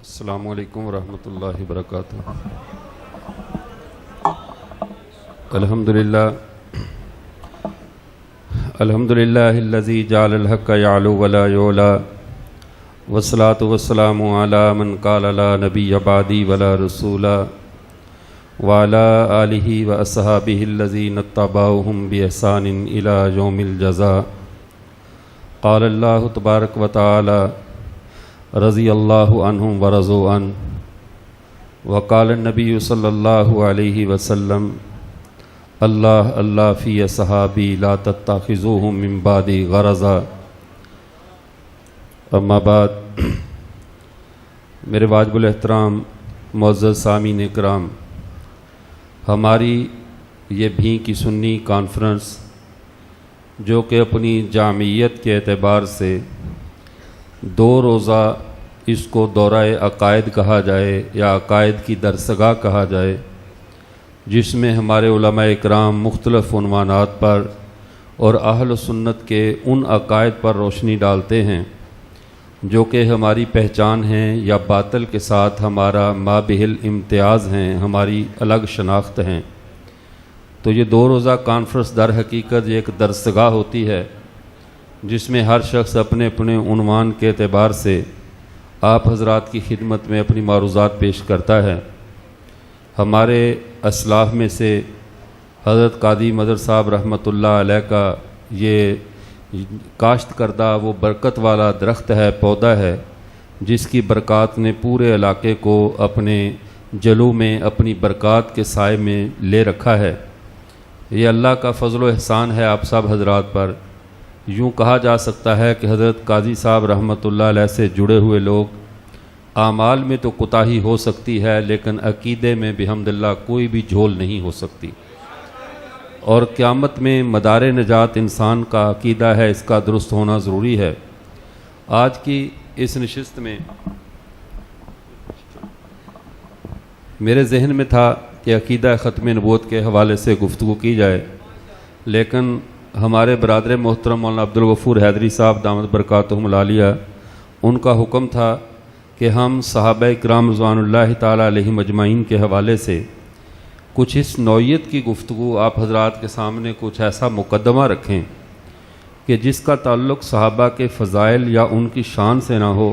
السلام علیکم ورحمۃ اللہ وبرکاتہ۔ الحمدللہ الذی جعل الحق یعلو ولا یعلی والصلاة والسلام علی من قال لا نبی بعدی ولا رسول وعلی آلہ واصحابہ الذین اتبعوہم بإحسان الی یوم الجزاء۔ قال اللہ تبارک و تعالی رضی اللہ عنہم ورضوا عنہ، وقال النبی صلی اللہ علیہ وسلم اللہ اللہ فی صحابی لا تتخذوہم من بعدی غرضا۔ اما بعد، میرے واجب الاحترام معزز سامعین اکرام، ہماری یہ بھی کی سنی کانفرنس جو کہ اپنی جامعیت کے اعتبار سے 2 روزہ اس کو دورہ عقائد کہا جائے یا عقائد کی درسگاہ کہا جائے، جس میں ہمارے علماء اکرام مختلف عنوانات پر اور اہل سنت کے ان عقائد پر روشنی ڈالتے ہیں جو کہ ہماری پہچان ہیں یا باطل کے ساتھ ہمارا مابہل امتیاز ہیں، ہماری الگ شناخت ہیں۔ تو یہ 2 روزہ کانفرنس در حقیقت ایک درسگاہ ہوتی ہے جس میں ہر شخص اپنے اپنے عنوان کے اعتبار سے آپ حضرات کی خدمت میں اپنی معروضات پیش کرتا ہے۔ ہمارے اسلاف میں سے حضرت قادی مدر صاحب رحمۃ اللہ علیہ کا یہ کاشت کردہ وہ برکت والا درخت ہے، پودا ہے، جس کی برکات نے پورے علاقے کو اپنے جلو میں اپنی برکات کے سائے میں لے رکھا ہے۔ یہ اللہ کا فضل و احسان ہے آپ سب حضرات پر۔ یوں کہا جا سکتا ہے کہ حضرت قاضی صاحب رحمۃ اللہ علیہ سے جڑے ہوئے لوگ اعمال میں تو کوتاہی ہو سکتی ہے، لیکن عقیدے میں بحمداللہ کوئی بھی جھول نہیں ہو سکتی، اور قیامت میں مدار نجات انسان کا عقیدہ ہے، اس کا درست ہونا ضروری ہے۔ آج کی اس نشست میں میرے ذہن میں تھا کہ عقیدہ ختم نبوت کے حوالے سے گفتگو کی جائے، لیکن ہمارے برادر محترم مولانا عبدالغفور حیدری صاحب دامت برکاتہم العالیہ، ان کا حکم تھا کہ ہم صحابہ اکرام رضوان اللہ تعالی علیہم اجمعین کے حوالے سے کچھ اس نوعیت کی گفتگو آپ حضرات کے سامنے کچھ ایسا مقدمہ رکھیں کہ جس کا تعلق صحابہ کے فضائل یا ان کی شان سے نہ ہو،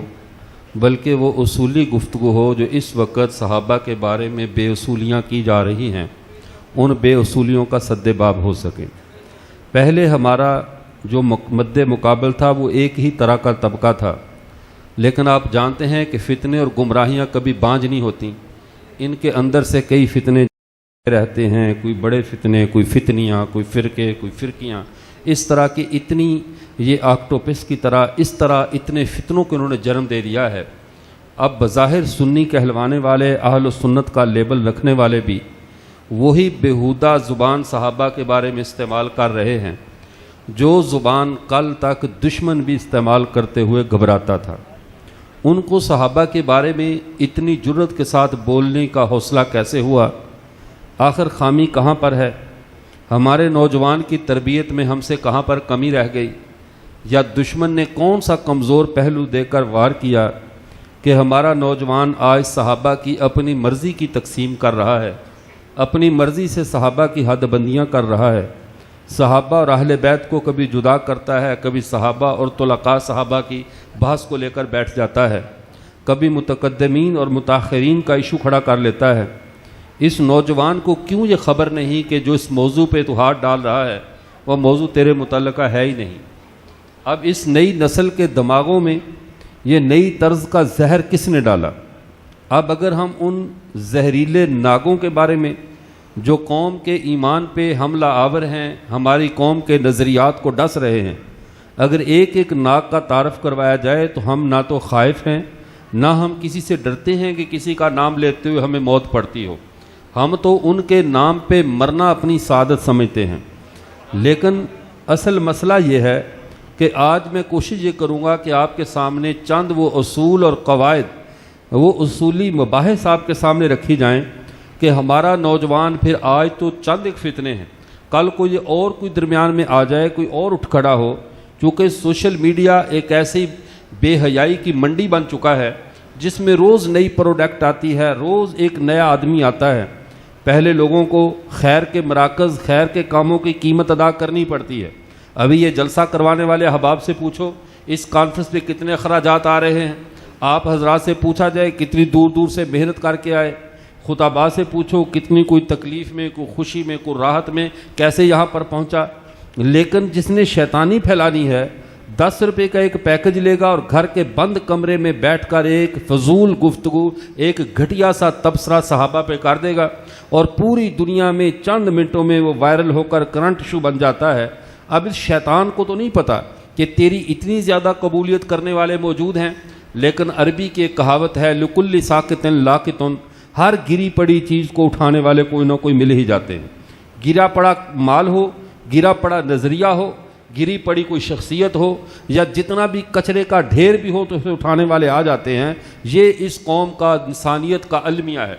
بلکہ وہ اصولی گفتگو ہو جو اس وقت صحابہ کے بارے میں بے اصولیاں کی جا رہی ہیں، ان بے اصولیوں کا سد باب ہو سکے۔ پہلے ہمارا جو مد مقابل تھا وہ ایک ہی طرح کا طبقہ تھا، لیکن آپ جانتے ہیں کہ فتنے اور گمراہیاں کبھی بانجھ نہیں ہوتیں، ان کے اندر سے کئی فتنے رہتے ہیں، کوئی بڑے فتنے، کوئی فتنیاں، کوئی فرقے، کوئی فرقیاں، اس طرح کی اتنی یہ آکٹوپس کی طرح اس طرح اتنے فتنوں کو انہوں نے جنم دے دیا ہے۔ اب بظاہر سنی کہلوانے والے، اہل سنت کا لیبل رکھنے والے بھی وہی بیہودہ زبان صحابہ کے بارے میں استعمال کر رہے ہیں جو زبان کل تک دشمن بھی استعمال کرتے ہوئے گھبراتا تھا۔ ان کو صحابہ کے بارے میں اتنی جرت کے ساتھ بولنے کا حوصلہ کیسے ہوا؟ آخر خامی کہاں پر ہے؟ ہمارے نوجوان کی تربیت میں ہم سے کہاں پر کمی رہ گئی؟ یا دشمن نے کون سا کمزور پہلو دے کر وار کیا کہ ہمارا نوجوان آج صحابہ کی اپنی مرضی کی تقسیم کر رہا ہے، اپنی مرضی سے صحابہ کی حد بندیاں کر رہا ہے، صحابہ اور اہل بیت کو کبھی جدا کرتا ہے، کبھی صحابہ اور طلقاء صحابہ کی بحث کو لے کر بیٹھ جاتا ہے، کبھی متقدمین اور متاخرین کا ایشو کھڑا کر لیتا ہے۔ اس نوجوان کو کیوں یہ خبر نہیں کہ جو اس موضوع پہ تو ہاتھ ڈال رہا ہے وہ موضوع تیرے متعلقہ ہے ہی نہیں؟ اب اس نئی نسل کے دماغوں میں یہ نئی طرز کا زہر کس نے ڈالا؟ اب اگر ہم ان زہریلے ناگوں کے بارے میں جو قوم کے ایمان پہ حملہ آور ہیں، ہماری قوم کے نظریات کو ڈس رہے ہیں، اگر ایک ایک ناگ کا تعارف کروایا جائے تو ہم نہ تو خائف ہیں، نہ ہم کسی سے ڈرتے ہیں کہ کسی کا نام لیتے ہوئے ہمیں موت پڑتی ہو، ہم تو ان کے نام پہ مرنا اپنی سعادت سمجھتے ہیں۔ لیکن اصل مسئلہ یہ ہے کہ آج میں کوشش یہ کروں گا کہ آپ کے سامنے چند وہ اصول اور قواعد، وہ اصولی مباحث آپ کے سامنے رکھی جائیں کہ ہمارا نوجوان پھر آج تو چند ایک فتنے ہیں، کل کو یہ اور کوئی درمیان میں آ جائے، کوئی اور اٹھ کھڑا ہو، چونکہ سوشل میڈیا ایک ایسی بے حیائی کی منڈی بن چکا ہے جس میں روز نئی پروڈکٹ آتی ہے، روز ایک نیا آدمی آتا ہے۔ پہلے لوگوں کو خیر کے مراکز، خیر کے کاموں کی قیمت ادا کرنی پڑتی ہے۔ ابھی یہ جلسہ کروانے والے احباب سے پوچھو اس کانفرنس پہ کتنے اخراجات آ رہے ہیں، آپ حضرات سے پوچھا جائے کتنی دور دور سے محنت کر کے آئے، خطباء سے پوچھو کتنی کوئی تکلیف میں، کوئی خوشی میں، کوئی راحت میں کیسے یہاں پر پہنچا۔ لیکن جس نے شیطانی پھیلانی ہے 10 روپے کا ایک پیکج لے گا اور گھر کے بند کمرے میں بیٹھ کر ایک فضول گفتگو، ایک گھٹیا سا تبصرہ صحابہ پہ کر دے گا اور پوری دنیا میں چند منٹوں میں وہ وائرل ہو کر کرنٹ ایشو بن جاتا ہے۔ اب اس شیطان کو تو نہیں پتا کہ تیری اتنی زیادہ قبولیت کرنے والے موجود ہیں، لیکن عربی کی ایک کہاوت ہے لکل ساکتن لاکتن، ہر گری پڑی چیز کو اٹھانے والے کوئی نہ کوئی مل ہی جاتے ہیں۔ گرا پڑا مال ہو، گرا پڑا نظریہ ہو، گری پڑی کوئی شخصیت ہو، یا جتنا بھی کچرے کا ڈھیر بھی ہو تو اسے اٹھانے والے آ جاتے ہیں۔ یہ اس قوم کا، انسانیت کا المیہ ہے۔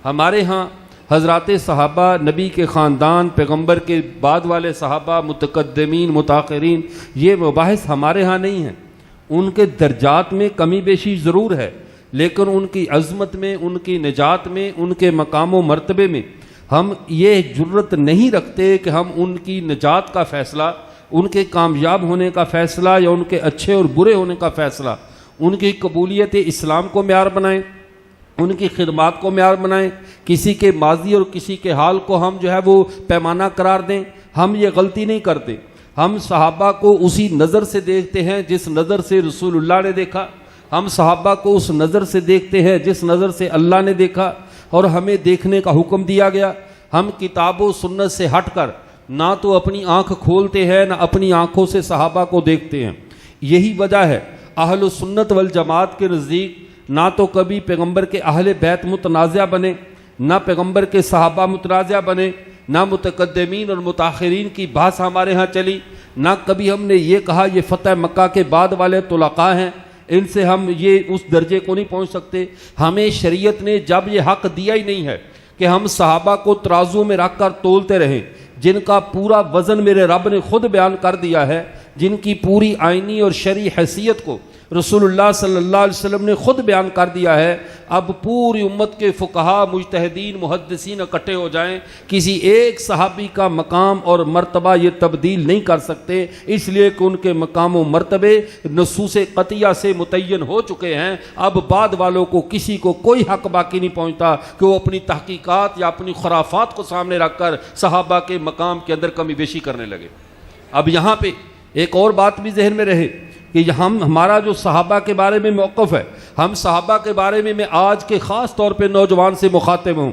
ہمارے ہاں حضرات صحابہ، نبی کے خاندان، پیغمبر کے بعد والے صحابہ، متقدمین، متاخرین، یہ مباحث ہمارے ہاں نہیں ہیں۔ ان کے درجات میں کمی بیشی ضرور ہے، لیکن ان کی عظمت میں، ان کی نجات میں، ان کے مقام و مرتبے میں ہم یہ جرت نہیں رکھتے کہ ہم ان کی نجات کا فیصلہ، ان کے کامیاب ہونے کا فیصلہ، یا ان کے اچھے اور برے ہونے کا فیصلہ، ان کی قبولیت اسلام کو معیار بنائیں، ان کی خدمات کو معیار بنائیں، کسی کے ماضی اور کسی کے حال کو ہم جو ہے وہ پیمانہ قرار دیں۔ ہم یہ غلطی نہیں کرتے۔ ہم صحابہ کو اسی نظر سے دیکھتے ہیں جس نظر سے رسول اللہ نے دیکھا، ہم صحابہ کو اس نظر سے دیکھتے ہیں جس نظر سے اللہ نے دیکھا اور ہمیں دیکھنے کا حکم دیا گیا۔ ہم کتاب و سنت سے ہٹ کر نہ تو اپنی آنکھ کھولتے ہیں، نہ اپنی آنکھوں سے صحابہ کو دیکھتے ہیں۔ یہی وجہ ہے اہل سنت والجماعت کے نزدیک نہ تو کبھی پیغمبر کے اہل بیت متنازع بنے، نہ پیغمبر کے صحابہ متنازع بنے، نہ متقدمین اور متاخرین کی بحث ہمارے ہاں چلی، نہ کبھی ہم نے یہ کہا یہ فتح مکہ کے بعد والے طلقاء ہیں، ان سے ہم یہ اس درجے کو نہیں پہنچ سکتے۔ ہمیں شریعت نے جب یہ حق دیا ہی نہیں ہے کہ ہم صحابہ کو ترازو میں رکھ کر تولتے رہیں، جن کا پورا وزن میرے رب نے خود بیان کر دیا ہے، جن کی پوری آئینی اور شرعی حیثیت کو رسول اللہ صلی اللہ علیہ وسلم نے خود بیان کر دیا ہے۔ اب پوری امت کے فقہا، مجتہدین، محدثین اکٹھے ہو جائیں، کسی ایک صحابی کا مقام اور مرتبہ یہ تبدیل نہیں کر سکتے، اس لیے کہ ان کے مقام و مرتبے نصوص قطعیہ سے متعین ہو چکے ہیں۔ اب بعد والوں کو کسی کو کوئی حق باقی نہیں پہنچتا کہ وہ اپنی تحقیقات یا اپنی خرافات کو سامنے رکھ کر صحابہ کے مقام کے اندر کمی بیشی کرنے لگے۔ اب یہاں پہ ایک اور بات بھی ذہن میں رہے کہ ہمارا جو صحابہ کے بارے میں موقف ہے، ہم صحابہ کے بارے میں آج کے خاص طور پہ نوجوان سے مخاطب ہوں۔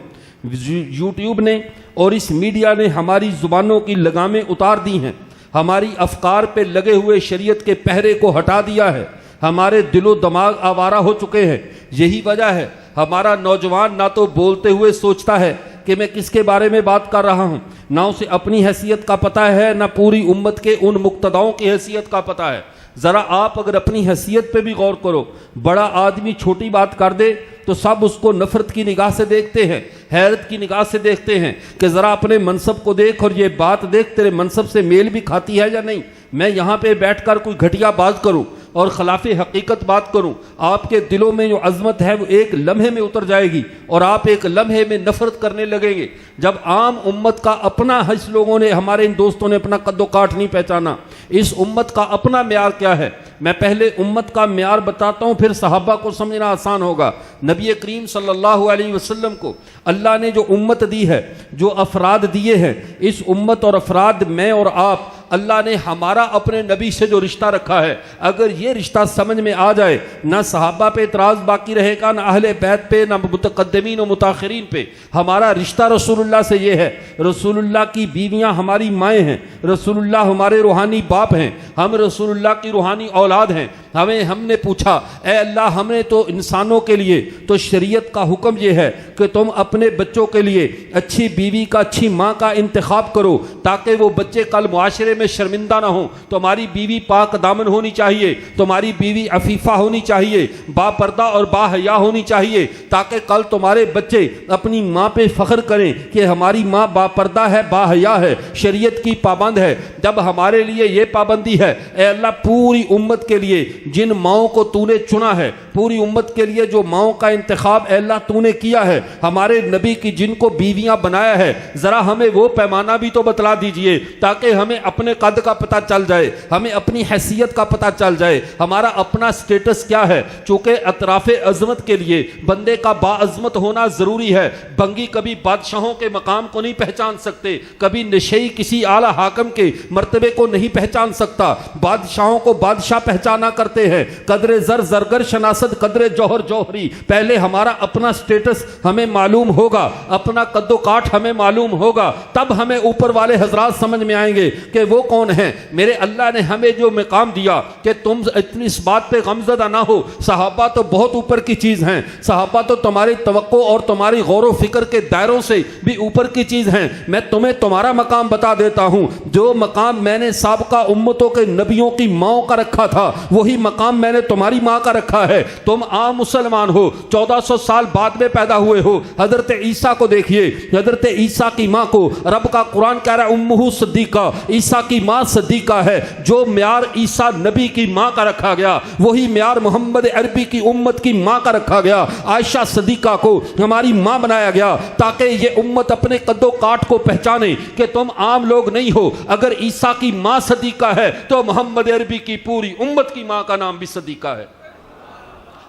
یوٹیوب نے اور اس میڈیا نے ہماری زبانوں کی لگامیں اتار دی ہیں، ہماری افکار پہ لگے ہوئے شریعت کے پہرے کو ہٹا دیا ہے، ہمارے دل و دماغ آوارہ ہو چکے ہیں۔ یہی وجہ ہے ہمارا نوجوان نہ تو بولتے ہوئے سوچتا ہے کہ میں کس کے بارے میں بات کر رہا ہوں، نہ اسے اپنی حیثیت کا پتہ ہے، نہ پوری امت کے ان مقتداؤں کی حیثیت کا پتہ ہے۔ ذرا آپ اگر اپنی حیثیت پہ بھی غور کرو، بڑا آدمی چھوٹی بات کر دے تو سب اس کو نفرت کی نگاہ سے دیکھتے ہیں، حیرت کی نگاہ سے دیکھتے ہیں کہ ذرا اپنے منصب کو دیکھ اور یہ بات دیکھ تیرے منصب سے میل بھی کھاتی ہے یا نہیں۔ میں یہاں پہ بیٹھ کر کوئی گھٹیا بات کروں اور خلاف حقیقت بات کروں، آپ کے دلوں میں جو عظمت ہے وہ ایک لمحے میں اتر جائے گی اور آپ ایک لمحے میں نفرت کرنے لگیں گے۔ جب عام امت کا اپنا اس لوگوں نے، ہمارے ان دوستوں نے اپنا قد و کاٹ نہیں پہچانا، اس امت کا اپنا معیار کیا ہے۔ میں پہلے امت کا معیار بتاتا ہوں، پھر صحابہ کو سمجھنا آسان ہوگا۔ نبی کریم صلی اللہ علیہ وسلم کو اللہ نے جو امت دی ہے، جو افراد دیے ہیں، اس امت اور افراد میں اور آپ، اللہ نے ہمارا اپنے نبی سے جو رشتہ رکھا ہے، اگر یہ رشتہ سمجھ میں آ جائے، نہ صحابہ پہ اعتراض باقی رہے گا، نہ اہل بیت پہ، نہ متقدمین و متاخرین پہ۔ ہمارا رشتہ رسول اللہ سے یہ ہے، رسول اللہ کی بیویاں ہماری مائیں ہیں، رسول اللہ ہمارے روحانی باپ ہیں، ہم رسول اللہ کی روحانی اولاد ہیں۔ ہم نے پوچھا اے اللہ، ہم نے تو انسانوں کے لیے تو شریعت کا حکم یہ ہے کہ تم اپنے بچوں کے لیے اچھی بیوی کا، اچھی ماں کا انتخاب کرو تاکہ وہ بچے کل معاشرے میں میں شرمندہ نہ ہوں. تمہاری بیوی پاک دامن ہونی چاہیے, تمہاری بیوی عفیفہ ہونی چاہیے, با پردہ اور با حیا ہونی چاہیے, تاکہ کل تمہارے بچے اپنی ماں پہ فخر کریں کہ ہماری ماں با پردہ ہے, با حیا ہے, شریعت کی پابند ہے. جب ہمارے لیے یہ پابندی ہے, اے اللہ پوری امت کے لیے جن ماؤں کو تو نے چنا ہے, پوری امت کے لیے جو ماؤں کا انتخاب اے اللہ تو نے کیا ہے, ہمارے نبی کی جن کو بیویاں بنایا ہے, ذرا ہمیں وہ پیمانہ بھی تو بتلا دیجئے تاکہ ہمیں اپنے قد کا پتہ چل جائے, ہمیں اپنی حیثیت کا پتہ چل جائے, ہمارا اپنا سٹیٹس کیا ہے. چونکہ اطراف عظمت کے لیے بندے کا باعظمت ہونا ضروری ہے. بنگی کبھی بادشاہوں کے مقام کو نہیں پہچان سکتے, کبھی نشئی کسی اعلیٰ حاکم کے مرتبے کو نہیں پہچان سکتا. بادشاہوں کو بادشاہ پہچانا کرتے ہیں, قدر زر زرگر شناست قدر جوہر جوہری. پہلے ہمارا اپنا سٹیٹس ہمیں معلوم ہوگا, اپنا قد و کاٹ ہمیں معلوم ہوگا, تب ہمیں اوپر والے حضرات سمجھ میں آئیں گے کہ وہ کون ہیں. میرے اللہ نے ہمیں جو مقام دیا کہ تم اتنی اس بات پہ غمزدہ نہ ہو, صحابہ تو بہت اوپر کی چیز ہیں, صحابہ تو تمہاری توقع اور تمہاری غور و فکر کے دائروں سے بھی اوپر کی چیز ہیں. میں تمہیں تمہارا مقام بتا دیتا ہوں. جو مقام میں نے سابقہ امتوں کے نبیوں کی ماؤں کا رکھا تھا, وہی مقام میں نے تمہاری ماں کا رکھا ہے. تم عام مسلمان ہو, 1400 سال بعد میں پیدا ہوئے ہو. حضرت عیسیٰ کو دیکھیے, حضرت عیسیٰ کی ماں کو رب کا قرآن کہہ رہا ہے امہ صدیقہ, عیسیٰ کی ماں صدیقہ ہے. جو معیار عیسیٰ نبی کی ماں کا رکھا گیا, وہی معیار محمد عربی کی امت کی ماں کا رکھا گیا. عائشہ صدیقہ کو ہماری ماں بنایا گیا تاکہ یہ امت اپنے قد و کاٹ کو پہچانے کہ تم عام لوگ نہیں ہو. اگر عیسیٰ کی ماں صدیقہ ہے تو محمد عربی کی پوری امت کی ماں کا نام بھی صدیقہ ہے.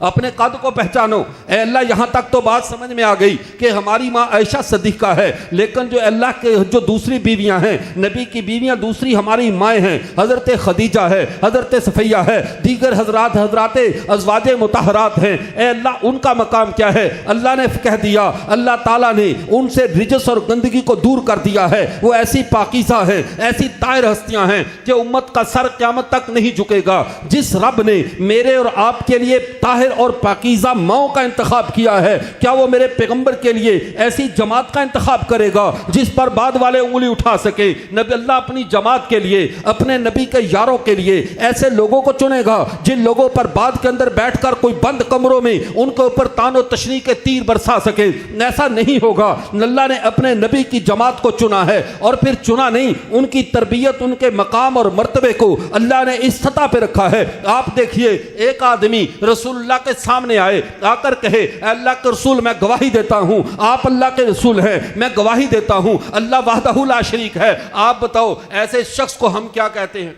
اپنے قد کو پہچانو. اے اللہ یہاں تک تو بات سمجھ میں آ گئی کہ ہماری ماں عائشہ صدیقہ ہے, لیکن جو اللہ کے جو دوسری بیویاں ہیں, نبی کی بیویاں دوسری ہماری مائیں ہیں. حضرت خدیجہ ہے, حضرت صفیہ ہے, دیگر حضرات ازواج مطہرات ہیں. اے اللہ ان کا مقام کیا ہے؟ اللہ نے کہہ دیا, اللہ تعالیٰ نے ان سے رجس اور گندگی کو دور کر دیا ہے. وہ ایسی پاکیزہ ہیں, ایسی طاہر ہستیاں ہیں کہ امت کا سر قیامت تک نہیں جھکے گا. جس رب نے میرے اور آپ کے لیے طاہر اور پاکیزہ ماؤں کا انتخاب کیا ہے, کیا وہ میرے پیغمبر کے لیے ایسی جماعت کا انتخاب کرے گا جس پر بعد والے انگلی اٹھا سکے؟ نبی اللہ اپنی جماعت کے لیے, اپنے نبی کے یاروں کے لیے ایسے لوگوں کو چنے گا جن لوگوں پر بعد کے اندر بیٹھ کر کوئی بند کمروں میں ان کے اوپر تان و تشنیع کے تیر برسا سکے. ایسا نہیں ہوگا. اللہ نے اپنے نبی کی جماعت کو چنا ہے, اور پھر چنا نہیں, ان کی تربیت, ان کے مقام اور مرتبے کو اللہ نے اس سطح پہ رکھا ہے. آپ دیکھیے, ایک آدمی رسول اللہ کے سامنے آئے, آ کر کہے اے اللہ کے رسول میں گواہی دیتا ہوں آپ اللہ کے رسول ہیں, میں گواہی دیتا ہوں اللہ وحدہ لا شریک ہے. آپ بتاؤ ایسے شخص کو ہم کیا کہتے ہیں؟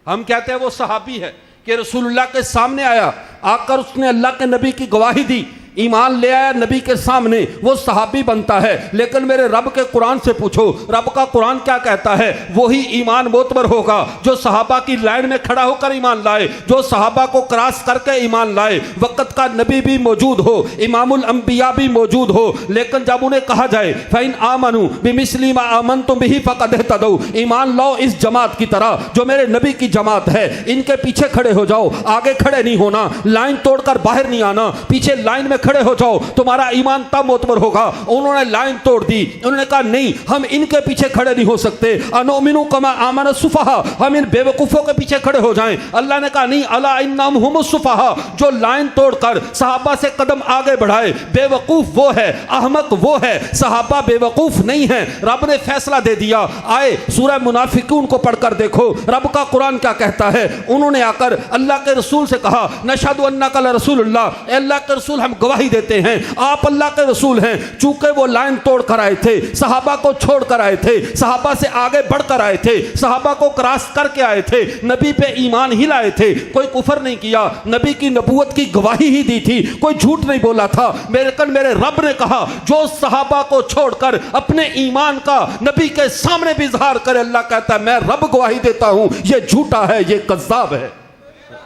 ہم کہتے ہیں وہ صحابی ہے کہ رسول اللہ کے سامنے آیا, آ کر اس نے اللہ کے نبی کی گواہی دی, ایمان لے آیا نبی کے سامنے, وہ صحابی بنتا ہے. لیکن میرے رب کے قرآن سے پوچھو, رب کا قرآن کیا کہتا ہے؟ وہی ایمان معتبر ہوگا جو صحابہ کی لائن میں کھڑا ہو کر ایمان لائے, جو صحابہ کو کراس کر کے ایمان لائے. وقت کا نبی بھی موجود ہو, امام الانبیاء بھی موجود ہو, لیکن جب انہیں کہا جائے فَإِنْ آمَنُوا بِمِثْلِ مَا آمَنْتُمْ بِهِ فَقَدْ اهْتَدَوْا, ایمان لاؤ اس جماعت کی طرح جو میرے نبی کی جماعت ہے, ان کے پیچھے کھڑے ہو جاؤ, آگے کھڑے نہیں ہونا, لائن توڑ کر باہر نہیں آنا, پیچھے لائن میں کھڑے ہو جاؤ, تمہارا ایمان تب معتبر ہوگا. انہوں نے لائن توڑ دی, انہوں نے کہا نہیں ہم ان کے پیچھے کھڑے نہیں ہو سکتے. انؤمن کما آمن السفہاء, ہم ان بے وقوفوں کے پیچھے کھڑے ہو جائیں. اللہ نے کہا نہیں, الا انہم هم السفہاء, جو لائن توڑ کر صحابہ سے قدم آگے بڑھائے بے وقوف وہ ہے, احمق وہ ہے, صحابہ بے وقوف نہیں ہیں. رب نے فیصلہ دے دیا. آئے سورہ منافقون کو پڑھ کر دیکھو رب کا قرآن کیا کہتا ہے. انہوں نے آ کر اللہ کے رسول سے کہا نشہد انک لرسول اللہ, اے اللہ کے رسول ہم گواہی دیتے ہیں آپ اللہ کے رسول ہیں. چونکہ وہ لائن توڑ کر آئے تھے, صحابہ کو چھوڑ کر آئے تھے, صحابہ سے آگے بڑھ کر آئے تھے, صحابہ کو کراس کر کے آئے تھے, نبی پہ ایمان ہی لائے تھے, کوئی کفر نہیں کیا, نبی کی نبوت کی گواہی ہی دی تھی, کوئی جھوٹ نہیں بولا تھا. میرے رب نے کہا جو صحابہ کو چھوڑ کر اپنے ایمان کا نبی کے سامنے بھی اظہار کرے, اللہ کہتا ہے میں رب گواہی دیتا ہوں یہ جھوٹا ہے, یہ کذاب ہے.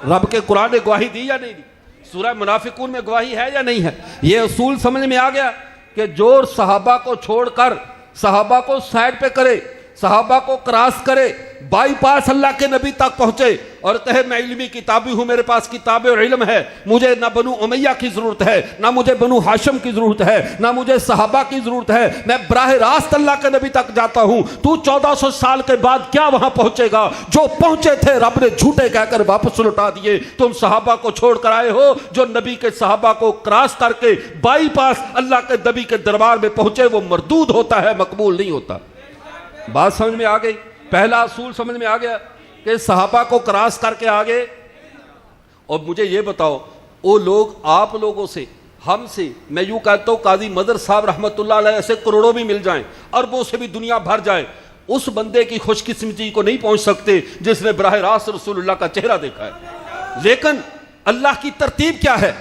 رب کے قرآن نے گواہی دی یا نہیں دی؟ سورہ منافقون میں گواہی ہے یا نہیں ہے؟ یہ اصول سمجھ میں آ گیا کہ جو صحابہ کو چھوڑ کر صحابہ کو سائڈ پہ کرے, صحابہ کو کراس کرے، بائی پاس اللہ کے نبی تک پہنچے اور کہے میں علمی کتابی ہوں، میرے پاس کتاب اور علم ہے، مجھے نہ بنو امیہ کی ضرورت ہے، نہ مجھے بنو ہاشم کی ضرورت ہے، نہ مجھے صحابہ کی ضرورت ہے، میں براہ راست اللہ کے نبی تک جاتا ہوں، تو 1400 سال کے بعد کیا وہاں پہنچے گا؟ جو پہنچے تھے رب نے جھوٹے کہہ کر واپس لوٹا دیے، تم صحابہ کو چھوڑ کر آئے ہو، جو نبی کے صحابہ کو کراس کر کے بائی پاس اللہ کے نبی کے دربار میں پہنچے وہ مردود ہوتا ہے، مقبول نہیں ہوتا۔ بات سمجھ میں آ گئی؟ پہلا اصول سمجھ میں آ گیا کہ صحابہ کو کراس کر کے آگے۔ اور مجھے یہ بتاؤ، وہ لوگ آپ لوگوں سے، ہم سے، میں یوں کہتا ہوں قاضی مظہر صاحب رحمۃ اللہ علیہ ایسے کروڑوں بھی مل جائیں، اربوں سے بھی دنیا بھر جائے، اس بندے کی خوش قسمتی کو نہیں پہنچ سکتے جس نے براہ راست رسول اللہ کا چہرہ دیکھا ہے۔ لیکن اللہ کی ترتیب کیا ہے؟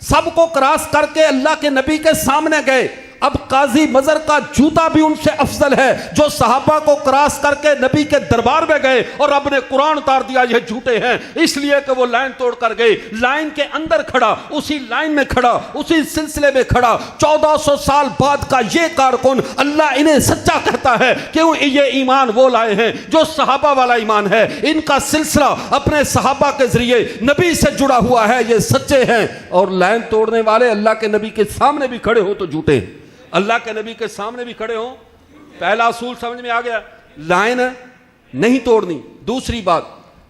سب کو کراس کر کے اللہ کے نبی کے سامنے گئے۔ اب قاضی مظہر کا جوتا بھی ان سے افضل ہے جو صحابہ کو کراس کر کے نبی کے دربار میں گئے، اور رب نے قرآن اتار دیا یہ جھوٹے ہیں، اس لیے کہ وہ لائن توڑ کر گئے۔ لائن کے اندر کھڑا، اسی لائن میں کھڑا، اسی سلسلے میں کھڑا، 1400 سال بعد کا یہ کارکن اللہ انہیں سچا کہتا ہے، کیوں؟ یہ ایمان وہ لائے ہیں جو صحابہ والا ایمان ہے، ان کا سلسلہ اپنے صحابہ کے ذریعے نبی سے جڑا ہوا ہے، یہ سچے ہیں۔ اور لائن توڑنے والے اللہ کے نبی کے سامنے بھی کھڑے ہو تو جھوٹے ہیں، اللہ کے نبی کے سامنے بھی کھڑے ہوں۔ پہلا اصول سمجھ میں آ گیا، لائن نہیں توڑنی۔ دوسری بات،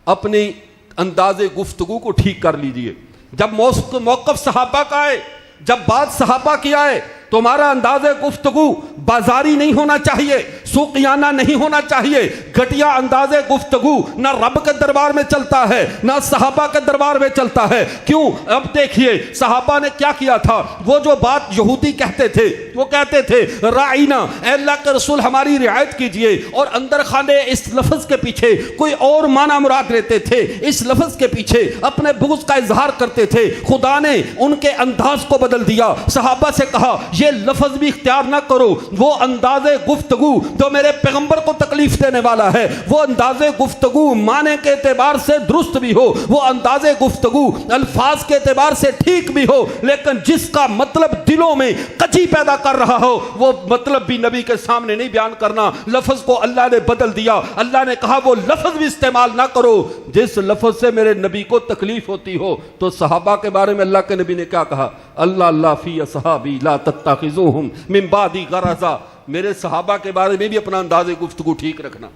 اپنی انداز گفتگو کو ٹھیک کر لیجئے۔ جب موقف صحابہ کا آئے، جب بات صحابہ کی آئے، تمہارا انداز گفتگو بازاری نہیں ہونا چاہیے، سوقیانہ نہیں ہونا چاہیے۔ گھٹیا انداز گفتگو نہ رب کے دربار میں چلتا ہے نہ صحابہ کے دربار میں چلتا ہے۔ کیوں؟ اب دیکھیے صحابہ نے کیا کیا تھا۔ وہ جو بات یہودی کہتے تھے، وہ کہتے تھے رائنا، اے اللہ کے رسول ہماری رعایت کیجئے، اور اندر خانے اس لفظ کے پیچھے کوئی اور معنی مراد لیتے تھے، اس لفظ کے پیچھے اپنے بغض کا اظہار کرتے تھے۔ خدا نے ان کے انداز کو بدل دیا، صحابہ سے کہا یہ لفظ بھی اختیار نہ کرو، وہ انداز گفتگو جو میرے پیغمبر کو تکلیف دینے والا ہے، وہ انداز گفتگو معنی کے اعتبار سے درست بھی ہو، وہ انداز گفتگو الفاظ کے اعتبار سے ٹھیک بھی ہو، لیکن جس کا مطلب دلوں میں کچی پیدا کر رہا ہو وہ مطلب بھی نبی کے سامنے نہیں بیان کرنا۔ لفظ کو اللہ نے بدل دیا، اللہ نے کہا وہ لفظ بھی استعمال نہ کرو جس لفظ سے میرے نبی کو تکلیف ہوتی ہو۔ تو صحابہ کے بارے میں اللہ کے نبی نے کیا کہا؟ اللہ اللہ فی اصحابی لا تتخذوہم من بعدی غرضا۔ میرے صحابہ کے بارے میں بھی اپنا انداز گفتگو ٹھیک رکھنا،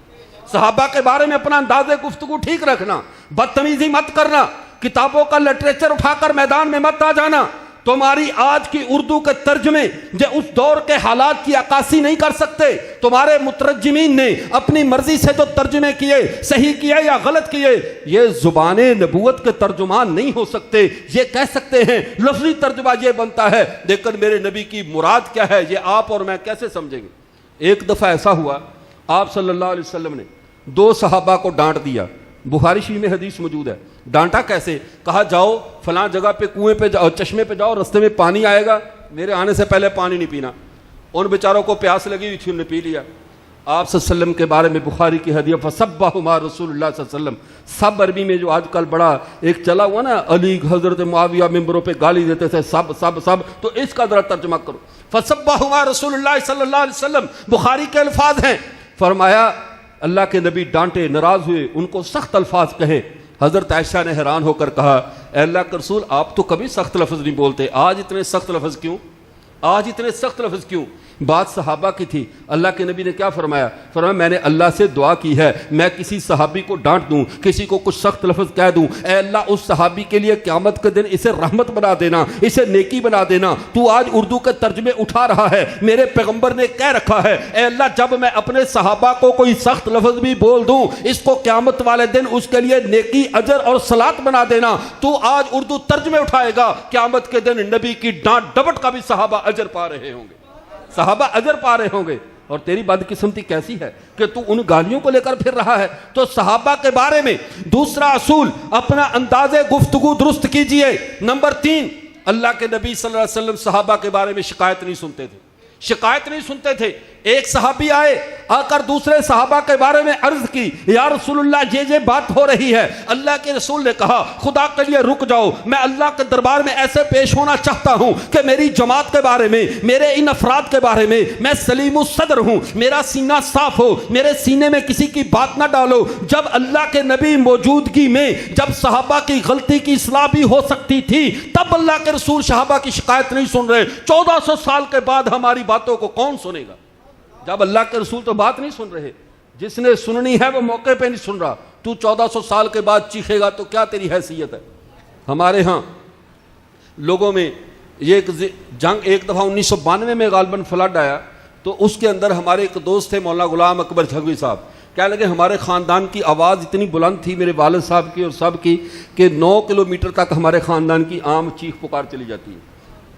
صحابہ کے بارے میں اپنا انداز گفتگو ٹھیک رکھنا، بدتمیزی مت کرنا، کتابوں کا لٹریچر اٹھا کر میدان میں مت آ جانا۔ تمہاری آج کی اردو کے ترجمے جو اس دور کے حالات کی عکاسی نہیں کر سکتے، تمہارے مترجمین نے اپنی مرضی سے جو ترجمے کیے، صحیح کیے یا غلط کیے، یہ زبان نبوت کے ترجمان نہیں ہو سکتے۔ یہ کہہ سکتے ہیں لفظی ترجمہ یہ بنتا ہے، لیکن میرے نبی کی مراد کیا ہے یہ آپ اور میں کیسے سمجھیں گے؟ ایک دفعہ ایسا ہوا، آپ صلی اللہ علیہ وسلم نے 2 صحابہ کو ڈانٹ دیا، بخاری شریف میں حدیث موجود ہے۔ ڈانٹا کیسے؟ کہا جاؤ فلاں جگہ پہ کنویں پہ جاؤ، چشمے پہ جاؤ، رستے میں پانی آئے گا، میرے آنے سے پہلے پانی نہیں پینا۔ ان بیچاروں کو پیاس لگی ہوئی تھی، انہوں نے پی لیا۔ آپ صلی اللہ علیہ وسلم کے بارے میں بخاری کی حدیث فسبہما رسول اللہ صلی اللہ علیہ وسلم، سب عربی میں جو آج کل بڑا ایک چلا ہوا نا، علی حضرت معاویہ ممبروں پہ گالی دیتے تھے، سب سب سب، تو اس کا ذرا ترجمہ کرو۔ فسبہما رسول اللہ صلی اللہ علیہ وسلم، بخاری کے الفاظ ہیں۔ فرمایا اللہ کے نبی ڈانٹے، ناراض ہوئے، ان کو سخت الفاظ کہے۔ حضرت عائشہ نے حیران ہو کر کہا اے اللہ کے رسول آپ تو کبھی سخت لفظ نہیں بولتے، آج اتنے سخت لفظ کیوں؟ آج اتنے سخت لفظ کیوں؟ بات صحابہ کی تھی۔ اللہ کے نبی نے کیا فرمایا؟ فرمایا میں نے اللہ سے دعا کی ہے میں کسی صحابی کو ڈانٹ دوں، کسی کو کچھ سخت لفظ کہہ دوں، اے اللہ اس صحابی کے لیے قیامت کے دن اسے رحمت بنا دینا، اسے نیکی بنا دینا۔ تو آج اردو کے ترجمے اٹھا رہا ہے، میرے پیغمبر نے کہہ رکھا ہے اے اللہ جب میں اپنے صحابہ کو کوئی سخت لفظ بھی بول دوں اس کو قیامت والے دن اس کے لیے نیکی، اجر اور صلات بنا دینا۔ تو آج اردو ترجمے اٹھائے گا، قیامت کے دن نبی کی ڈانٹ ڈپٹ کا بھی صحابہ اجر پا رہے ہوں گے، صحابہ اجر پا رہے ہوں گے۔ اور تیری بدقسمتی کیسی ہے کہ تو ان گالیوں کو لے کر پھر رہا ہے۔ تو صحابہ کے بارے میں دوسرا اصول، اپنا انداز گفتگو درست کیجئے۔ نمبر 3، اللہ کے نبی صلی اللہ علیہ وسلم صحابہ کے بارے میں شکایت نہیں سنتے تھے، شکایت نہیں سنتے تھے۔ ایک صحابی آئے, آ کر دوسرے صحابہ کے بارے میں عرض کی, یا رسول اللہ یہ بات ہو رہی ہے. اللہ کے رسول نے کہا خدا کے لیے رک جاؤ, میں اللہ کے دربار میں ایسے پیش ہونا چاہتا ہوں کہ میری جماعت کے بارے میں, میرے ان افراد کے بارے میں سلیم الصدر ہوں, میرا سینہ صاف ہو, میرے سینے میں کسی کی بات نہ ڈالو. جب اللہ کے نبی موجودگی میں جب صحابہ کی غلطی کی اصلاح بھی ہو سکتی تھی, تب اللہ کے رسول صحابہ کی شکایت نہیں سن رہے. 1400 سال کے بعد ہماری باتوں کو کون سنے گا؟ جب اللہ کے رسول تو بات نہیں سن رہے, جس نے سننی ہے وہ موقع پہ نہیں سن رہا, تو 1400 سال کے بعد چیخے گا تو کیا تیری حیثیت ہے؟ ہمارے ہاں لوگوں میں یہ ایک جنگ ایک دفعہ 1992 میں غالباً فلڈ آیا, تو اس کے اندر ہمارے ایک دوست تھے مولانا غلام اکبر جھگوی صاحب, کہنے لگے ہمارے خاندان کی آواز اتنی بلند تھی, میرے والد صاحب کی اور سب کی, کہ 9 کلومیٹر تک ہمارے خاندان کی عام چیخ پکار چلی جاتی ہے.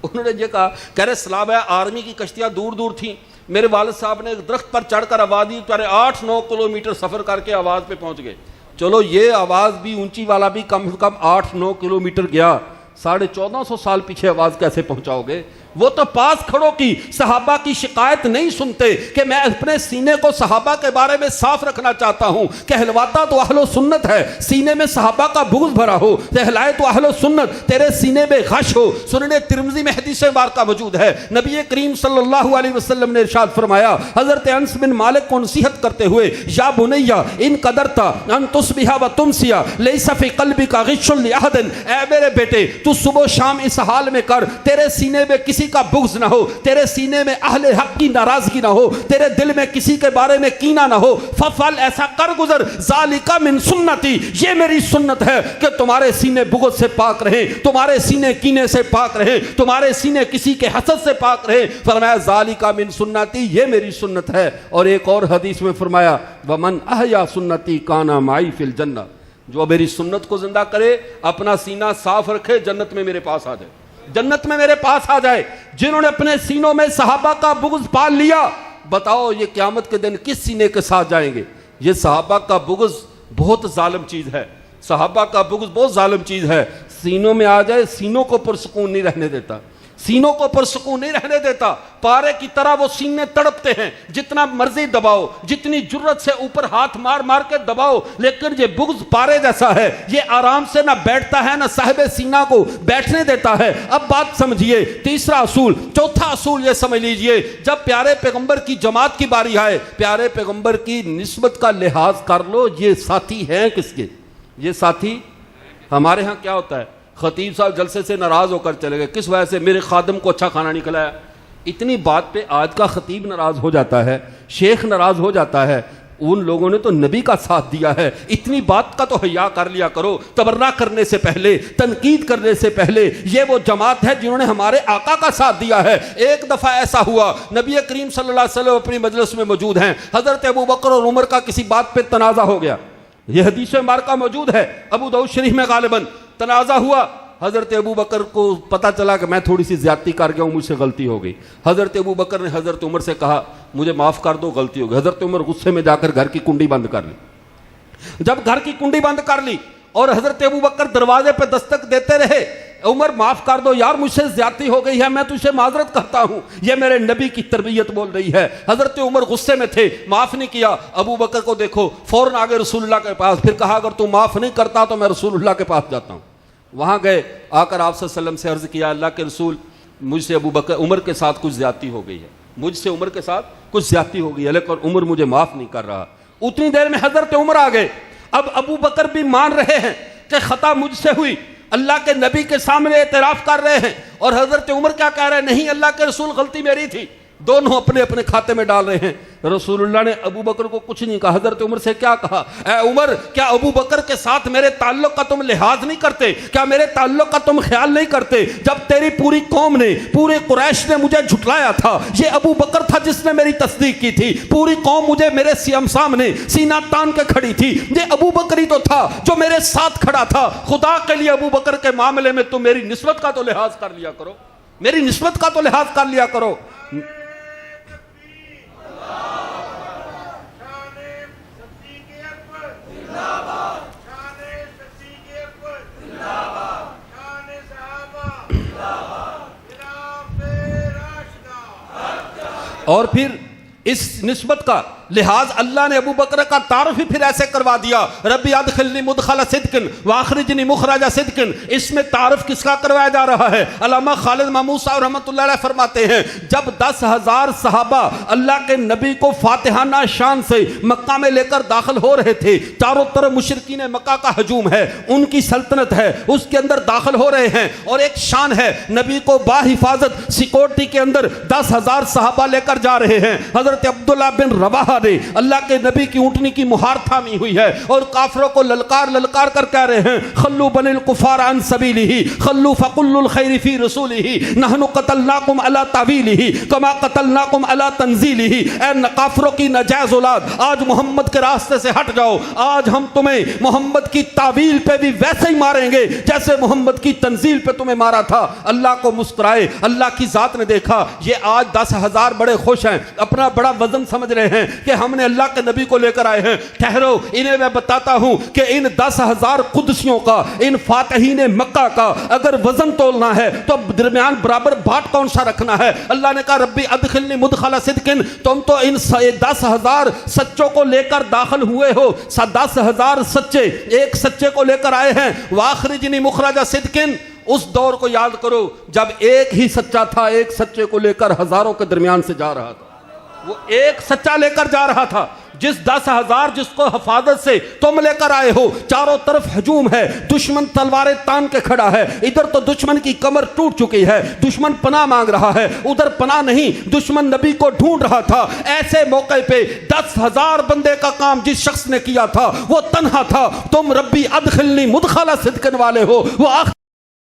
انہوں نے یہ کہا, کہہ رہے سلاب ہے آرمی کی کشتیاں دور دور تھیں, میرے والد صاحب نے ایک درخت پر چڑھ کر آواز دی, 8-9 کلومیٹر سفر کر کے آواز پہ پہنچ گئے. چلو یہ آواز بھی اونچی والا بھی کم سے کم 8-9 کلومیٹر گیا, 1450 سال پیچھے آواز کیسے پہنچاؤ گے؟ وہ تو پاس کھڑوں کی صحابہ کی شکایت نہیں سنتے کہ میں اپنے سینے کو صحابہ کے بارے میں صاف رکھنا چاہتا ہوں. کہلواتا تو اہل و سنت ہے, سینے میں صحابہ کا بغض بھرا ہو. کہلائے تو اہل و سنت, تیرے سینے میں غش ہو. سنن ترمذی میں حدیث مبارکہ موجود ہے, نبی کریم صلی اللہ علیہ وسلم نے ارشاد فرمایا, حضرت انس بن مالک کو نصیحت کرتے ہوئے, یا بنیا ان قدرتا ان تصبح و تمسیا لیس فی قلبک غش لاحد, اے میرے بیٹے تو صبح و شام اس حال میں کر, تیرے سینے میں کسی کا بغض نہ ہو, تیرے سینے میں اہل حق کی ناراضگی نہ ہو, تیرے دل میں کسی کے بارے میں کینہ نہ ہو. ففعل, ایسا کر گزر, ذالک من سنتی, یہ میری سنت ہے کہ تمہارے سینے بغض سے پاک رہیں, تمہارے سینے کینے سے پاک رہیں, تمہارے سینے کسی کے حسد سے پاک رہیں. فرمایا ذالک من سنتی, یہ میری سنت ہے. اور ایک اور حدیث میں فرمایا, ومن احیا سنتی کان معی فی الجنہ, جو میری سنت کو زندہ کرے, اپنا سینہ صاف رکھے, جنت میں میرے پاس آ جائے, جنت میں میرے پاس آ جائے. جنہوں نے اپنے سینوں میں صحابہ کا بغض پال لیا, بتاؤ یہ قیامت کے دن کس سینے کے ساتھ جائیں گے؟ یہ صحابہ کا بغض بہت ظالم چیز ہے, صحابہ کا بغض بہت ظالم چیز ہے. سینوں میں آ جائے, سینوں کو پرسکون نہیں رہنے دیتا, سینوں کو پرسکون نہیں رہنے دیتا. پارے کی طرح وہ سینے تڑپتے ہیں, جتنا مرضی دباؤ, جتنی جرت سے اوپر ہاتھ مار مار کے دباؤ, لیکن یہ بغض پارے جیسا ہے, یہ آرام سے نہ بیٹھتا ہے نہ صاحب سینہ کو بیٹھنے دیتا ہے. اب بات سمجھیے, تیسرا اصول. چوتھا اصول یہ سمجھ لیجئے, جب پیارے پیغمبر کی جماعت کی باری آئے, پیارے پیغمبر کی نسبت کا لحاظ کر لو, یہ ساتھی ہیں کس کے؟ یہ ساتھی ہمارے ہاں کیا ہوتا ہے, خطیب صاحب جلسے سے ناراض ہو کر چلے گئے, کس وجہ سے؟ میرے خادم کو اچھا کھانا نہیں کھلایا. اتنی بات پہ آج کا خطیب ناراض ہو جاتا ہے, شیخ ناراض ہو جاتا ہے. ان لوگوں نے تو نبی کا ساتھ دیا ہے, اتنی بات کا تو حیا کر لیا کرو. تبرہ کرنے سے پہلے, تنقید کرنے سے پہلے, یہ وہ جماعت ہے جنہوں نے ہمارے آقا کا ساتھ دیا ہے. ایک دفعہ ایسا ہوا, نبی کریم صلی اللہ علیہ وسلم اپنی مجلس میں موجود ہیں, حضرت ابو بکر اور عمر کا کسی بات پہ تنازع ہو گیا. یہ حدیث مبارکہ موجود ہے ابو داؤد شریف میں, غالباً تنازع ہوا. حضرت ابو بکر کو پتا چلا کہ میں تھوڑی سی زیادتی کر گیا ہوں, مجھ سے غلطی ہو گئی. حضرت ابو بکر نے حضرت عمر سے کہا مجھے معاف کر دو, غلطی ہو گئی. حضرت عمر غصے میں جا کر گھر کی کنڈی بند کر لی. جب گھر کی کنڈی بند کر لی اور حضرت ابو بکر دروازے پہ دستک دیتے رہے, عمر معاف کر دو یار, مجھ سے زیادتی ہو گئی ہے, میں تجھ سے معذرت کرتا ہوں, یہ میرے نبی کی تربیت بول رہی ہے. حضرت عمر غصے میں تھے, معاف نہیں کیا. ابو بکر کو دیکھو فوراً آگے رسول اللہ کے پاس, پھر کہا اگر تو معاف نہیں کرتا تو میں رسول اللہ کے پاس جاتا ہوں. وہاں گئے, آ کر آپ صلی اللہ علیہ وسلم سے عرض کیا, اللہ کے رسول مجھ سے ابو بکر عمر کے ساتھ کچھ زیادتی ہو گئی ہے, مجھ سے عمر کے ساتھ کچھ زیادتی ہو گئی ہے, لیکن عمر مجھے معاف نہیں کر رہا. اتنی دیر میں حضرت عمر آ گئے. اب ابو بکر بھی مان رہے ہیں کہ خطا مجھ سے ہوئی, اللہ کے نبی کے سامنے اعتراف کر رہے ہیں, اور حضرت عمر کیا کہہ رہے ہیں, نہیں اللہ کے رسول غلطی میری تھی. دونوں اپنے اپنے کھاتے میں ڈال رہے ہیں. رسول اللہ نے ابو بکر کو کچھ نہیں کہا. حضرت عمر سے کیا کہا, اے عمر کیا ابو بکر کے ساتھ میرے تعلق کا تم لحاظ نہیں کرتے, کیا میرے تعلق کا تم خیال نہیں کرتے؟ جب تیری پوری قوم نے, پورے قریش نے مجھے جھٹلایا تھا, یہ ابو بکر تھا جس نے میری تصدیق کی تھی. پوری قوم مجھے میرے سامنے سینہ تان کے کھڑی تھی, یہ ابو بکر ہی تو تھا جو میرے ساتھ کھڑا تھا. خدا کے لیے ابو بکر کے معاملے میں تم میری نسبت کا تو لحاظ کر لیا کرو, میری نسبت کا تو لحاظ کر لیا کرو. اور پھر اس نسبت کا لحاظ اللہ نے ابو بکر کا تعارف ہی پھر ایسے کروا دیا، ربی ادخلنی مدخل صدق واخرجنی مخرج صدق۔ اس میں تعارف کس کا کروایا جا رہا ہے؟ علامہ خالد محمود صاحب رحمۃ اللہ علیہ فرماتے ہیں جب 10,000 صحابہ اللہ کے نبی کو فاتحانہ شان سے مکہ میں لے کر داخل ہو رہے تھے، چاروں طرف مشرکین مکہ کا ہجوم ہے، ان کی سلطنت ہے، اس کے اندر داخل ہو رہے ہیں، اور ایک شان ہے نبی کو باحفاظت سیکورٹی کے اندر 10,000 صحابہ لے کر جا رہے ہیں۔ حضرت عبداللہ بن رواحہ نے اللہ کے نبی کی اونٹنی کی مہار تھامی ہوئی ہے اور کافروں کو للکار للکار کر کہہ رہے ہیں خلو بن الکفار عن سبیلہ خلو فقل الخیر فی رسولہ نحن قتلناکم علی تعویلہ کما قتلناکم علی تنزیلہ۔ اے کافروں کی ناجائز اولاد، آج محمد کے راستے سے ہٹ جاؤ، آج ہم تمہیں محمد کی تعویل پہ بھی ویسے ہی ماریں گے جیسے محمد کی تنزیل پہ تمہیں مارا تھا۔ اللہ کو مسکرائے، اللہ کی ذات نے دیکھا یہ آج 10,000 بڑے خوش ہیں، اپنا بڑا وزن سمجھ رہے ہیں کہ ہم نے اللہ کے نبی کو لے کر آئے ہیں۔ ٹھہرو، انہیں میں بتاتا ہوں کہ ان 10,000 قدسیوں کا، ان فاتحین مکہ کا اگر وزن تولنا ہے تو درمیان برابر بھاٹ کون سا رکھنا ہے؟ اللہ نے کہا ربی ادخلنی مدخل صدق، تم تو ان 10,000 سچوں کو لے کر داخل ہوئے ہو، 10,000 سچے ایک سچے کو لے کر آئے ہیں، واخرجنی مخرج صدق۔ اس دور کو یاد کرو جب ایک ہی سچا تھا، ایک سچے کو لے کر ہزاروں کے درمیان سے جا رہا تھا، وہ ایک سچا لے کر جا رہا تھا۔ جس 10,000 جس کو حفاظت سے تم لے کر آئے ہو، چاروں طرف ہجوم ہے، دشمن تلواریں تان کے کھڑا ہے، ادھر تو دشمن کی کمر ٹوٹ چکی ہے، دشمن پناہ مانگ رہا ہے، ادھر پناہ نہیں، دشمن نبی کو ڈھونڈ رہا تھا۔ ایسے موقع پہ 10,000 بندے کا کام جس شخص نے کیا تھا وہ تنہا تھا۔ تم ربی ادخلنی مدخل صدق والے ہو، وہ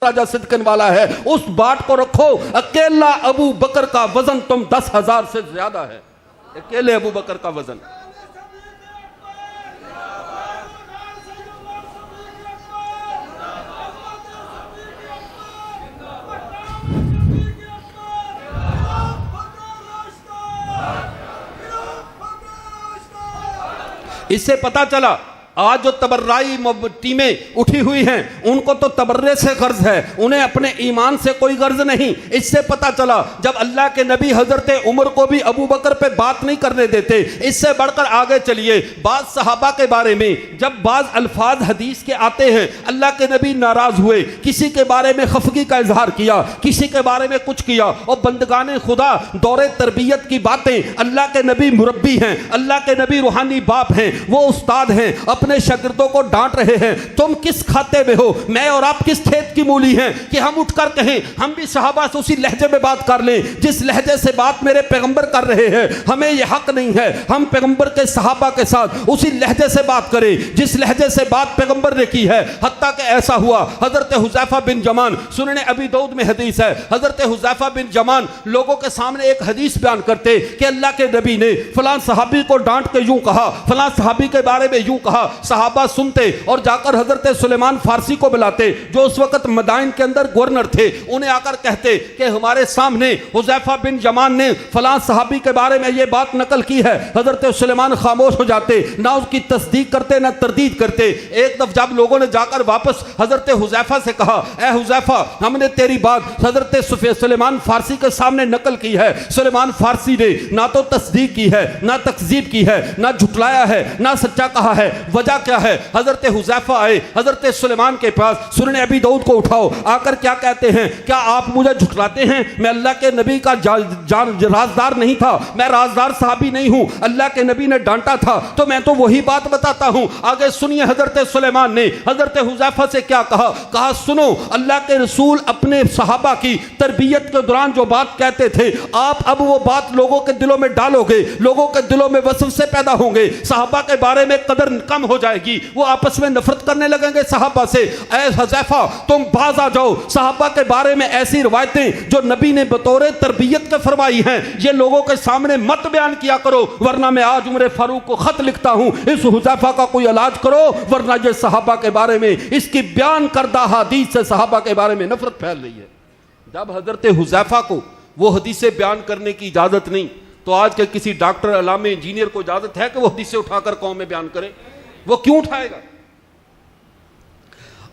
راجہ صدقن والا ہے، اس بات کو رکھو۔ اکیلا ابو بکر کا وزن تم 10,000 سے زیادہ ہے، اکیلے ابو بکر کا وزن۔ اس سے پتا چلا آج جو تبرعی ٹیمیں اٹھی ہوئی ہیں ان کو تو تبرے سے غرض ہے، انہیں اپنے ایمان سے کوئی غرض نہیں۔ اس سے پتا چلا جب اللہ کے نبی حضرت عمر کو بھی ابو بکر پہ بات نہیں کرنے دیتے۔ اس سے بڑھ کر آگے چلیے، بعض صحابہ کے بارے میں جب بعض الفاظ حدیث کے آتے ہیں، اللہ کے نبی ناراض ہوئے، کسی کے بارے میں خفگی کا اظہار کیا، کسی کے بارے میں کچھ کیا، اور بندگان خدا دور تربیت کی باتیں، اللہ کے نبی مربی ہیں، اللہ کے نبی روحانی باپ ہیں، وہ استاد ہیں، اپنے شاگردوں کو ڈانٹ رہے ہیں۔ تم کس کھاتے میں ہو، میں اور آپ کس کھیت کی مولی ہیں کہ ہم اٹھ کر کہیں ہم بھی صحابہ سے اسی لہجے میں بات کر لیں جس لہجے سے بات میرے پیغمبر کر رہے ہیں؟ ہمیں یہ حق نہیں ہے ہم پیغمبر کے صحابہ کے ساتھ اسی لہجے سے بات کریں جس لہجے سے بات پیغمبر نے کی ہے۔ حتیٰ کہ ایسا ہوا حضرت حذیفہ بن جمان، سنن ابی داؤد میں حدیث ہے، حضرت حذیفہ بن جمان لوگوں کے سامنے ایک حدیث بیان کرتے کہ اللہ کے نبی نے فلاں صحابی کو ڈانٹ کے یوں کہا، فلاں صحابی کے بارے میں یوں کہا۔ صحابہ سنتے اور جا کر حضرت سلیمان فارسی کو بلاتے جو اس وقت مدائن کے اندر گورنر تھے، انہیں آ کر کہتے کہ ہمارے سامنے حذیفہ بن جمان نے فلاں صحابی کے بارے میں یہ بات نقل کی ہے۔ حضرت سلیمان خاموش ہو جاتے، نہ اس کی تصدیق کرتے نہ تردید کرتے۔ ایک دفعہ جب لوگوں نے جا کر واپس حضرت حذیفہ سے کہا، اے حذیفہ ہم نے تیری بات حضرت سلیمان فارسی کے سامنے نقل کی ہے، سلیمان فارسی نے نہ تو تصدیق کی ہے، نہ تکذیب کی ہے، نہ جھٹلایا ہے، نہ سچا کہا ہے، وجہ کیا ہے؟ حضرت حذیفہ آئے حضرت سلیمان کے پاس، سنن ابی داؤد کو اٹھاؤ، آ کر کیا کہتے ہیں؟ کیا آپ مجھے جھٹلاتے ہیں؟ میں اللہ کے نبی کا رازدار نہیں تھا، میں رازدار صحابی نہیں ہوں، اللہ کے نبی نے ڈانٹا تھا تو میں تو وہی بات بتاتا ہوں۔ آگے سنیے حضرت سلیمان نے حضرت حذیفہ سے کیا کہا؟ کہا سنو، اللہ کے رسول اپنے صحابہ کی تربیت کے دوران جو بات کہتے تھے، آپ اب وہ بات لوگوں کے دلوں میں ڈالو گے، لوگوں کے دلوں میں وسوسے پیدا ہوں گے، صحابہ کے بارے میں قدر کم ہو جائے گی، وہ آپس میں نفرت کرنے لگیں گے صحابہ سے۔ اے حذیفہ تم باز آ جاؤ، صحابہ کے بارے میں ایسی روایتیں جو نبی نے بطور تربیت کے فرمائی ہیں یہ لوگوں کے سامنے مت بیان کیا کرو، ورنہ میں آج عمر فاروق کو خط لکھتا ہوں اس حذیفہ کا کوئی علاج کرو، ورنہ یہ صحابہ کے بارے میں اس کی بیان کردہ حدیث سے صحابہ کے بارے میں نفرت پھیل رہی ہے۔ جب حضرت حذیفہ کو وہ حدیثیں بیان کرنے کی اجازت نہیں تو آج کے کسی ڈاکٹر، علامہ، انجینئر کو اجازت ہے کہ وہ حدیثیں اٹھا کر قوم میں بیان کرے؟ وہ کیوں اٹھائے گا؟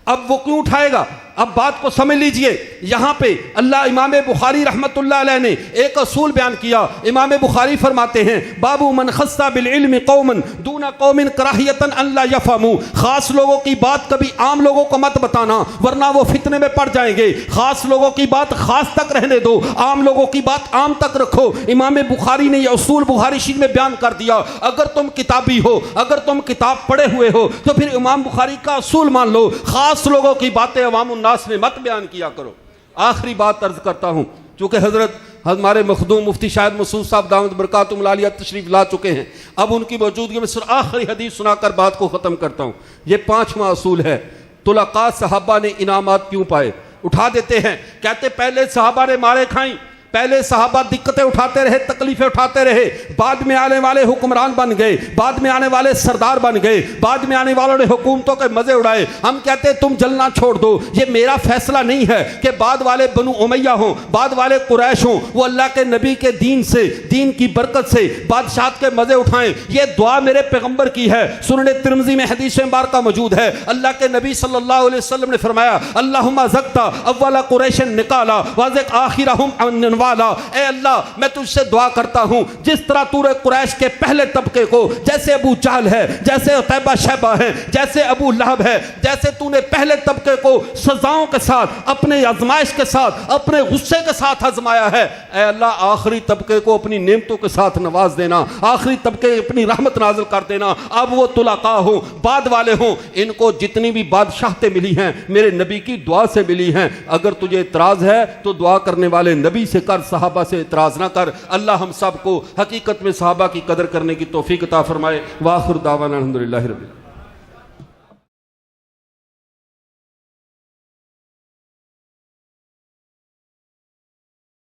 اب وہ کیوں اٹھائے گا؟ اب بات کو سمجھ لیجئے. یہاں پہ اللہ امام بخاری رحمت اللہ علیہ نے ایک اصول بیان کیا. امام بخاری فرماتے ہیں باب من خص بالعلم قوما دون قوم کراہیتا ان لا یفہموا. خاص لوگوں کی بات کبھی عام لوگوں کو مت بتانا ورنہ وہ فتنے میں پڑ جائیں گے. خاص لوگوں کی بات خاص تک رہنے دو, عام لوگوں کی بات عام تک رکھو. امام بخاری نے یہ اصول بخاری شریف میں بیان کر دیا. اگر تم کتابی ہو, اگر تم کتاب پڑھے ہوئے ہو تو پھر امام بخاری کا اصول مان لو, خاص لوگوں کی باتیں عوام الناس میں مت بیان کیا کرو. آخری بات عرض کرتا ہوں, چونکہ حضرت ہمارے مخدوم مفتی شاہد مسعود صاحب دامت برکاتہم العالیہ تشریف لا چکے ہیں. اب ان کی موجودگی میں صرف آخری حدیث سنا کر بات کو ختم کرتا ہوں. یہ 5واں اصول ہے. طلقاء صحابہ نے انعامات کیوں پائے؟ اٹھا دیتے ہیں, کہتے پہلے صحابہ نے مارے کھائیں, پہلے صحابہ دقتیں اٹھاتے رہے, تکلیفیں اٹھاتے رہے, بعد میں آنے والے حکمران بن گئے, بعد میں آنے والے سردار بن گئے, بعد میں آنے والوں نے حکومتوں کے مزے اڑائے. ہم کہتے ہیں تم جلنا چھوڑ دو. یہ میرا فیصلہ نہیں ہے کہ بعد والے بنو امیہ ہوں, بعد والے قریش ہوں, وہ اللہ کے نبی کے دین سے, دین کی برکت سے بادشاہت کے مزے اٹھائیں. یہ دعا میرے پیغمبر کی ہے. سنن ترمذی میں حدیث مبارکہ موجود ہے. اللہ کے نبی صلی اللہ علیہ وسلم نے فرمایا اللہم زکتا اول قریش نکالا وزق آخرہم والا. اے اللہ میں تجھ سے دعا کرتا ہوں جس طرح تو نے قریش کے پہلے طبقے کو, جیسے ابو جہل ہے, جیسے عتیبہ شیبہ ہے, جیسے ابو لہب ہے, جیسے تو نے پہلے طبقے کو سزاؤں کے ساتھ, اپنے آزمائش کے ساتھ, اپنے غصے کے ساتھ آزمایا ہے, اے اللہ آخری طبقے کو اپنی نعمتوں کے ساتھ نواز دینا, آخری طبقے اپنی رحمت نازل کر دینا. اب وہ طلقاء ہوں, بعد والے ہوں, ان کو جتنی بھی بادشاہتیں ملی ہیں میرے نبی کی دعا سے ملی ہیں. اگر تجھے اعتراض ہے تو دعا کرنے والے نبی سے کر, صحابہ سے اعتراض نہ کر. اللہ ہم سب کو حقیقت میں صحابہ کی قدر کرنے کی توفیق عطا فرمائے. وآخر دعوانا الحمدللہ رب العالمین.